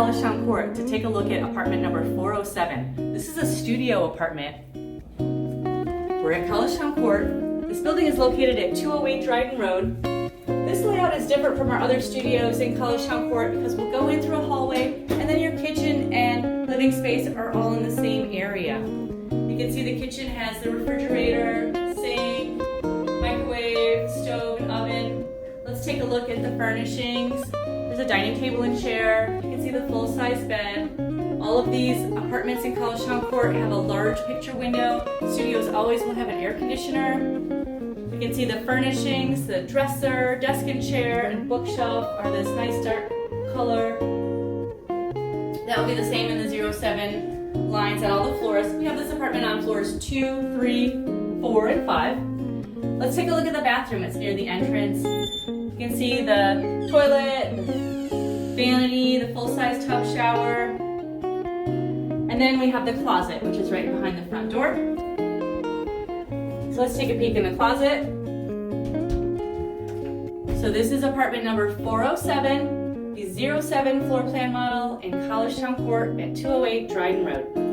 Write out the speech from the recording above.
Collegetown Court to take a look at apartment number 407. This is a studio apartment. We're at Collegetown Court. This building is located at 208 Dryden Road. This layout is different from our other studios in Collegetown Court because we'll go in through a hallway and then your kitchen and living space are all in the same area. You can see the kitchen has the refrigerator, sink, microwave, stove, and oven. Let's take a look at the furnishings. There's a dining table and chair. You can see the full-size bed. All of these apartments in Collegetown Court have a large picture window. Studios always will have an air conditioner. You can see the furnishings, the dresser, desk and chair, and bookshelf are this nice dark color. That will be the same in the 07 lines on all the floors. We have this apartment on floors 2, 3, 4, and 5. Let's take a look at the bathroom. It's near the entrance. You can see the toilet, vanity, the full-size tub shower, and then we have the closet, which is right behind the front door. So let's take a peek in the closet. So this is apartment number 407, the 07 floor plan model in Collegetown Court at 208 Dryden Road.